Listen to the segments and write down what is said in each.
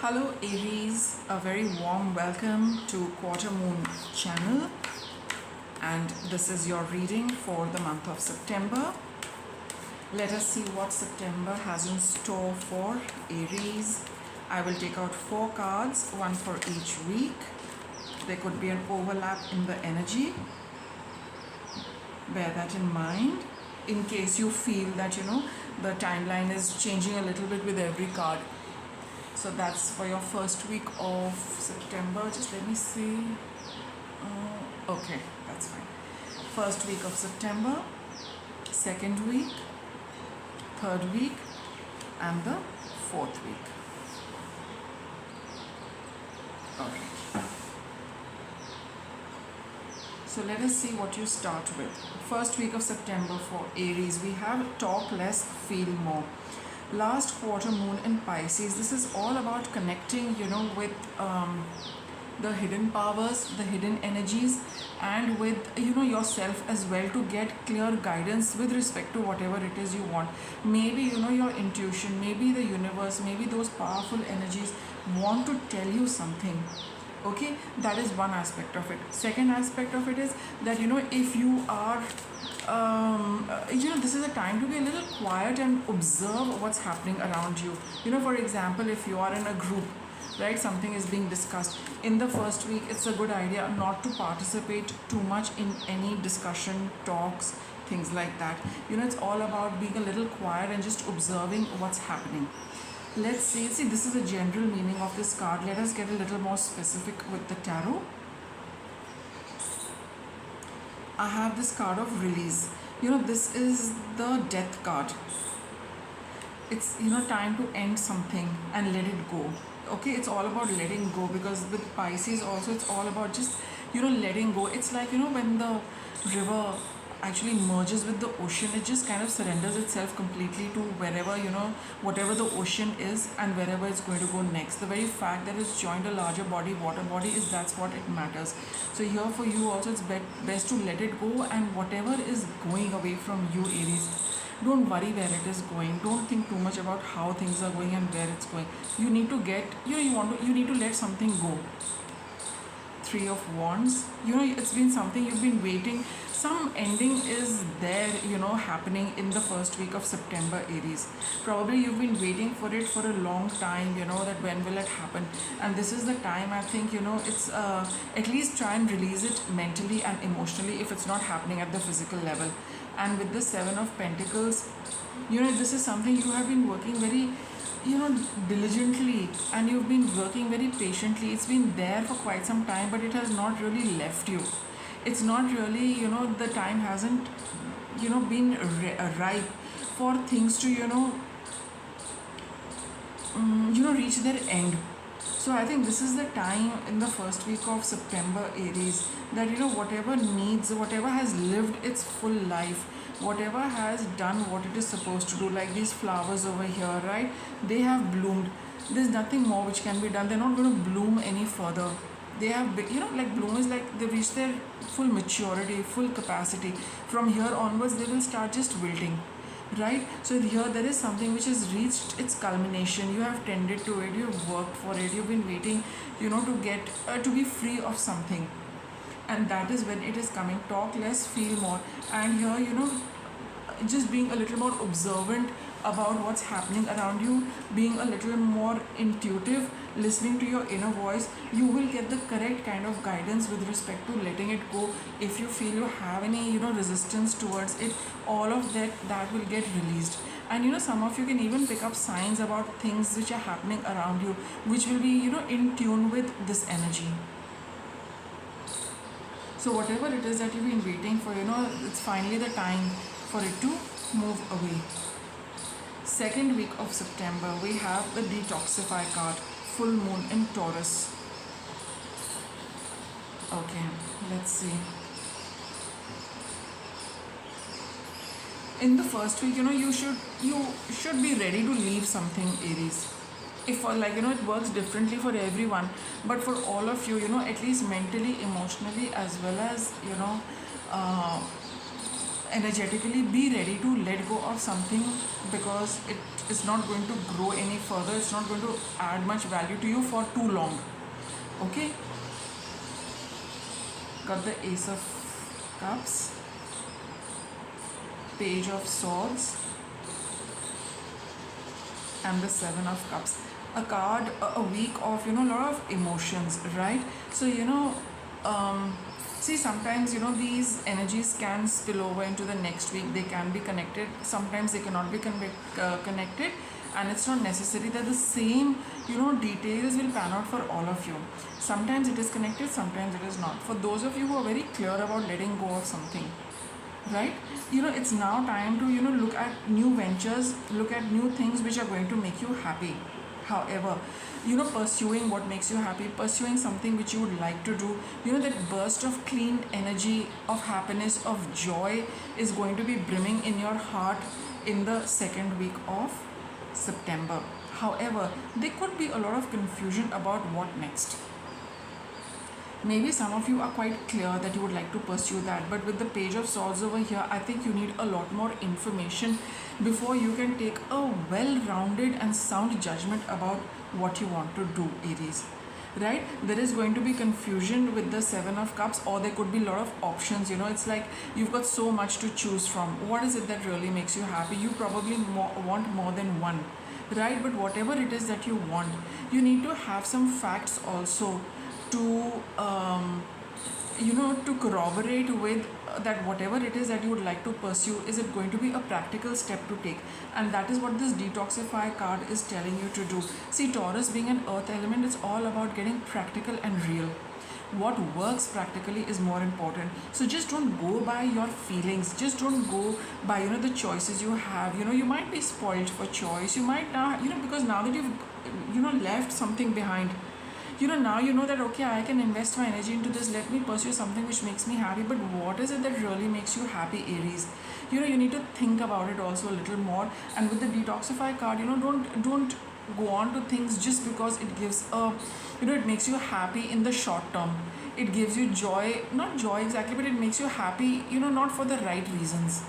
Hello Aries, a very warm welcome to Quarter Moon channel, and this is your reading for the month of September. Let us see what September has in store for Aries. I will take out 4 cards, one for each week. There could be an overlap in the energy. Bear that in mind in case you feel that the timeline is changing a little bit with every card. So that's for your first week of September. Just let me see. Okay, that's fine. First week of September, second week, third week, and the fourth week. Okay. So let us see what you start with. First week of September for Aries, we have talk less, feel more. Last quarter moon in Pisces. This is all about connecting with the hidden powers, the hidden energies, and with yourself as well, to get clear guidance with respect to whatever it is you want. Maybe your intuition, maybe the universe, maybe those powerful energies want to tell you something. Okay, that is one aspect of it. Second aspect of it is that if you are this is a time to be a little quiet and observe what's happening around you. For example, if you are in a group, right, something is being discussed in the first week, it's a good idea not to participate too much in any discussion, talks, things like that. It's all about being a little quiet and just observing what's happening. Let's see, this is the general meaning of this card. Let us get a little more specific with the tarot. I have this card of release. This is the death card. It's time to end something and let it go. Okay, it's all about letting go, because with Pisces also it's all about just letting go. It's like when the river actually merges with the ocean, it just kind of surrenders itself completely to wherever whatever the ocean is and wherever it's going to go next. The very fact that it's joined a larger body, water body, that's what it matters. So here for you also, it's best to let it go, and whatever is going away from you, Aries, don't worry where it is going. Don't think too much about how things are going and where it's going. You need to get you need to let something go. 3 of Wands. It's been something you've been waiting. Some ending is there, happening in the first week of September, Aries. Probably you've been waiting for it for a long time, that when will it happen? And this is the time, I think, it's at least try and release it mentally and emotionally if it's not happening at the physical level. And with the 7 of Pentacles, this is something you have been working very diligently, and you've been working very patiently. It's been there for quite some time, but it has not really left you. It's not really, the time hasn't, been ripe for things to, reach their end. So I think this is the time in the first week of September, Aries, that, whatever needs, whatever has lived its full life, whatever has done what it is supposed to do, like these flowers over here, right? They have bloomed. There's nothing more which can be done. They're not going to bloom any further. They have, like bloom is like they've reached their full maturity, full capacity. From here onwards, they will start just wilting, right? So here there is something which has reached its culmination. You have tended to it, you've worked for it, you've been waiting, to get, to be free of something. And that is when it is coming. Talk less, feel more. And here, just being a little more observant about what's happening around you, being a little more intuitive, listening to your inner voice, you will get the correct kind of guidance with respect to letting it go. If you feel you have any resistance towards it, all of that will get released. And some of you can even pick up signs about things which are happening around you, which will be in tune with this energy. So whatever it is that you've been waiting for, it's finally the time for it to move away. Second week of September, we have the detoxify card, full moon in Taurus. Okay, let's see. In the first week, you should be ready to leave something, Aries. If it works differently for everyone, but for all of you, at least mentally, emotionally, as well as energetically, be ready to let go of something, because it It's not going to grow any further. It's not going to add much value to you for too long. Okay, got the Ace of Cups, Page of Swords, and the Seven of Cups. A card, a week of, a lot of emotions, right? So, see, sometimes, these energies can spill over into the next week. They can be connected. Sometimes they cannot be connected. And it's not necessary that the same, details will pan out for all of you. Sometimes it is connected, sometimes it is not. For those of you who are very clear about letting go of something, right, it's now time to look at new ventures, look at new things which are going to make you happy. However, pursuing what makes you happy, pursuing something which you would like to do, that burst of clean energy, of happiness, of joy is going to be brimming in your heart in the second week of September. However, there could be a lot of confusion about what next. Maybe some of you are quite clear that you would like to pursue that, but with the Page of Swords over here, I think you need a lot more information before you can take a well-rounded and sound judgment about what you want to do, Aries. Right? There is going to be confusion with the Seven of Cups, or there could be a lot of options. It's like you've got so much to choose from. What is it that really makes you happy? You probably want more than one, right? But whatever it is that you want, you need to have some facts also to to corroborate with that whatever it is that you would like to pursue, is it going to be a practical step to take? And that is what this detoxify card is telling you to do. See, Taurus being an earth element, it's all about getting practical and real. What works practically is more important. So just don't go by your feelings, just don't go by the choices you have. You might be spoiled for choice, you might not, because now that you've left something behind, now you know that, okay, I can invest my energy into this, let me pursue something which makes me happy. But what is it that really makes you happy, Aries? You need to think about it also a little more. And with the detoxify card, don't go on to things just because it gives it makes you happy in the short term. It gives you joy, not joy exactly, but it makes you happy, not for the right reasons.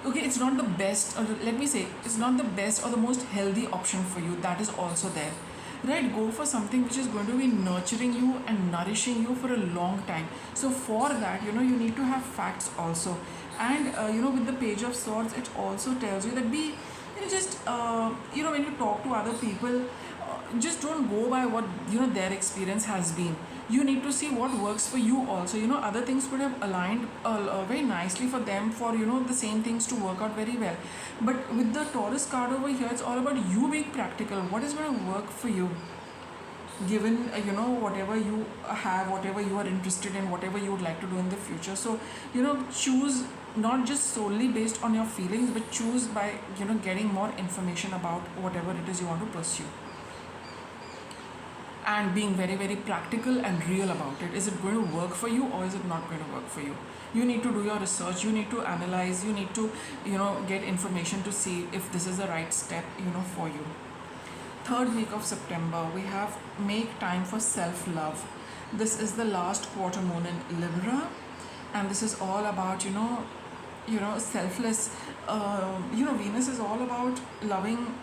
Okay, it's not the best, or let me say, it's not the best or the most healthy option for you. That is also there. Right, go for something which is going to be nurturing you and nourishing you for a long time. So for that, you need to have facts also. And with the Page of Swords, it also tells you that when you talk to other people, just don't go by what their experience has been. You need to see what works for you also. Other things could have aligned very nicely for them, for the same things to work out very well. But with the Taurus card over here, it's all about you being practical. What is going to work for you, given whatever you have, whatever you are interested in, whatever you would like to do in the future. So choose not just solely based on your feelings, but choose by getting more information about whatever it is you want to pursue, and being very, very practical and real about it. Is it going to work for you, or is it not going to work for you? You need to do your research, you need to analyze, you need to get information to see if this is the right step for you. Third week of September, we have make time for self-love. This is the last quarter moon in Libra, and this is all about selfless. Venus is all about loving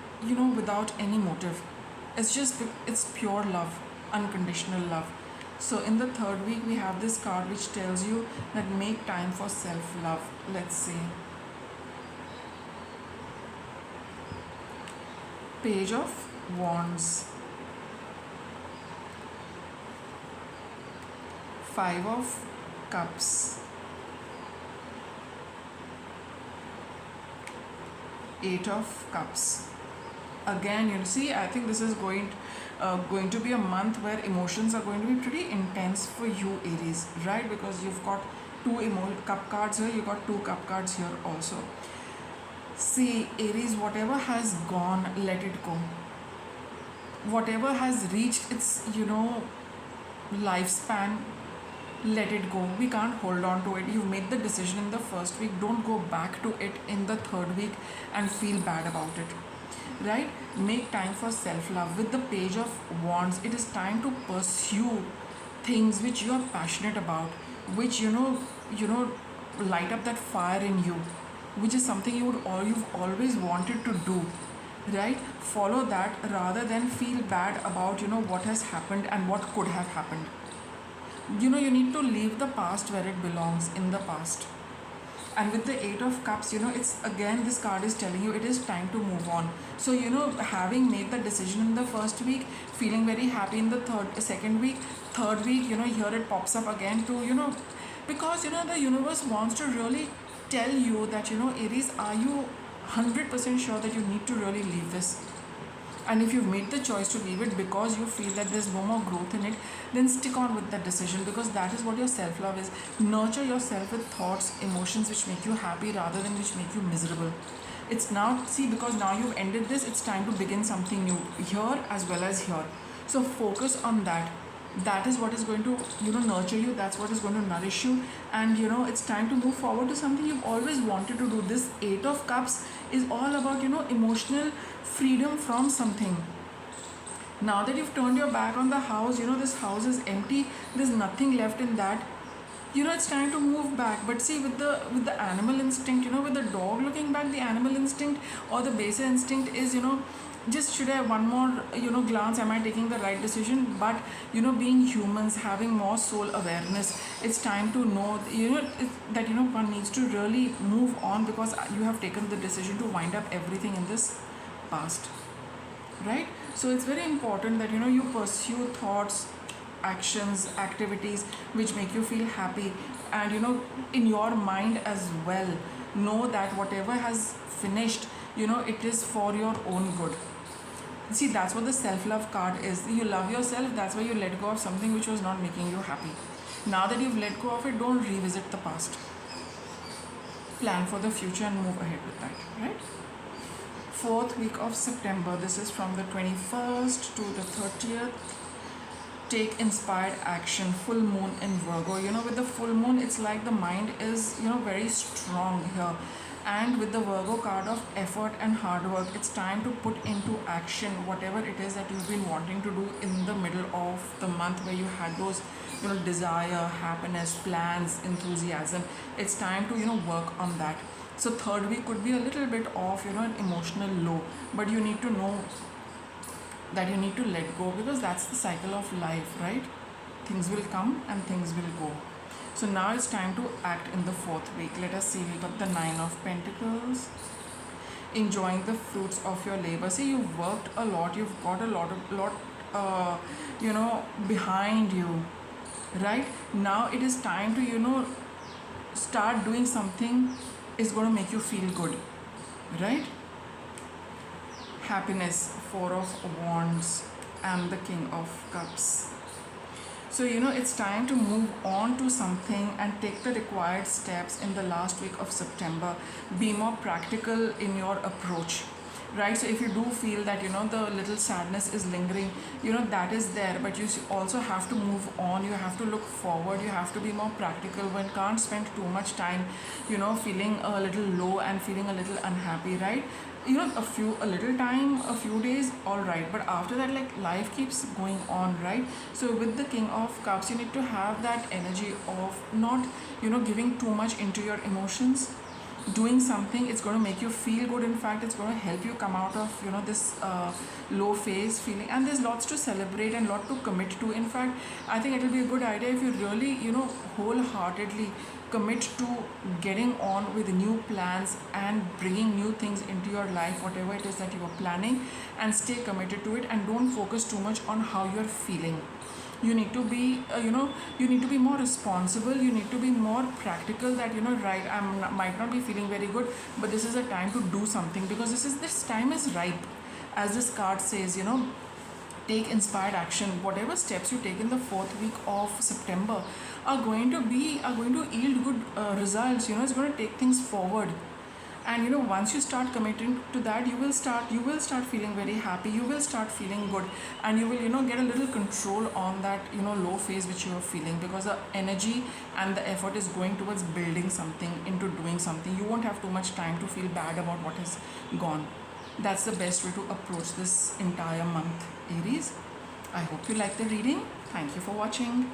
without any motive. It's pure love, unconditional love. So in the third week, we have this card which tells you that make time for self-love. Let's see. Page of Wands, Five of Cups, Eight of Cups. Again, I think this is going to be a month where emotions are going to be pretty intense for you, Aries, right? Because you've got two cup cards here, you've got two cup cards here also. See, Aries, whatever has gone, let it go. Whatever has reached its lifespan, let it go. We can't hold on to it. You made the decision in the first week, don't go back to it in the third week and feel bad about it. Right? Make time for self-love. With the Page of Wands, it is time to pursue things which you are passionate about, which light up that fire in you, which is something you've always wanted to do. right? Follow that rather than feel bad about, what has happened and what could have happened. You need to leave the past where it belongs, in the past. And with the Eight of Cups, it's again, this card is telling you it is time to move on. So, having made the decision in the first week, feeling very happy in the second week, third week, here it pops up again to, because, the universe wants to really tell you that, Aries, are you 100% sure that you need to really leave this? And if you've made the choice to leave it because you feel that there's no more growth in it, then stick on with that decision, because that is what your self-love is. Nurture yourself with thoughts, emotions which make you happy rather than which make you miserable. It's now, see, because now you've ended this, it's time to begin something new here as well as here. So focus on that. That is what is going to, nurture you. That's what is going to nourish you. And, it's time to move forward to something you've always wanted to do. This Eight of Cups is all about, emotional freedom from something. Now that you've turned your back on the house, this house is empty, there's nothing left in that, it's time to move back. But see, with the animal instinct, with the dog looking back, the animal instinct or the baser instinct is, just should I have one more, glance, am I taking the right decision? But, being humans, having more soul awareness, it's time to know, that, one needs to really move on, because you have taken the decision to wind up everything in this past, right? So it's very important that, you pursue thoughts, actions, activities which make you feel happy. And, in your mind as well, know that whatever has finished, it is for your own good. See, that's what the self-love card is. You love yourself, that's why you let go of something which was not making you happy. Now that you've let go of it, don't revisit the past. Plan for the future and move ahead with that, right? Fourth week of September, this is from the 21st to the 30th. Take inspired action. Full moon in Virgo. With the full moon, it's like the mind is, very strong here. And with the Virgo card of effort and hard work, it's time to put into action whatever it is that you've been wanting to do in the middle of the month, where you had those, desire, happiness, plans, enthusiasm. It's time to, work on that. So third week could be a little bit of, an emotional low, but you need to know that you need to let go, because that's the cycle of life, right? Things will come and things will go. So now it's time to act in the fourth week. Let us see, we got the Nine of Pentacles. Enjoying the fruits of your labor. See, you've worked a lot, you've got a lot, behind you, right? Now it is time to, start doing something is going to make you feel good, right? Happiness, Four of Wands and the King of Cups. So, it's time to move on to something and take the required steps in the last week of September. Be more practical in your approach, right? So if you do feel that, the little sadness is lingering, that is there, but you also have to move on. You have to look forward. You have to be more practical. One can't spend too much time, feeling a little low and feeling a little unhappy, right? A little time, a few days, all right, but after that, like, life keeps going on, right? So with the King of Cups, you need to have that energy of not, giving too much into your emotions. Doing something, it's going to make you feel good. In fact, it's going to help you come out of, this low phase feeling. And there's lots to celebrate and lot to commit to. In fact, I think it will be a good idea if you really, wholeheartedly commit to getting on with new plans and bringing new things into your life, whatever it is that you are planning, and stay committed to it, and don't focus too much on how you're feeling. You need to be you need to be more responsible. You need to be more practical, that right, might not be feeling very good, but this is a time to do something, because this time is ripe, as this card says. Take inspired action. Whatever steps you take in the fourth week of September are going to yield good results. It's going to take things forward. And once you start committing to that, you will start feeling very happy. You will start feeling good, and you will get a little control on that low phase which you are feeling, because the energy and the effort is going towards building something, into doing something. You won't have too much time to feel bad about what has gone. That's the best way to approach this entire month, Aries. I hope you like the reading. Thank you for watching.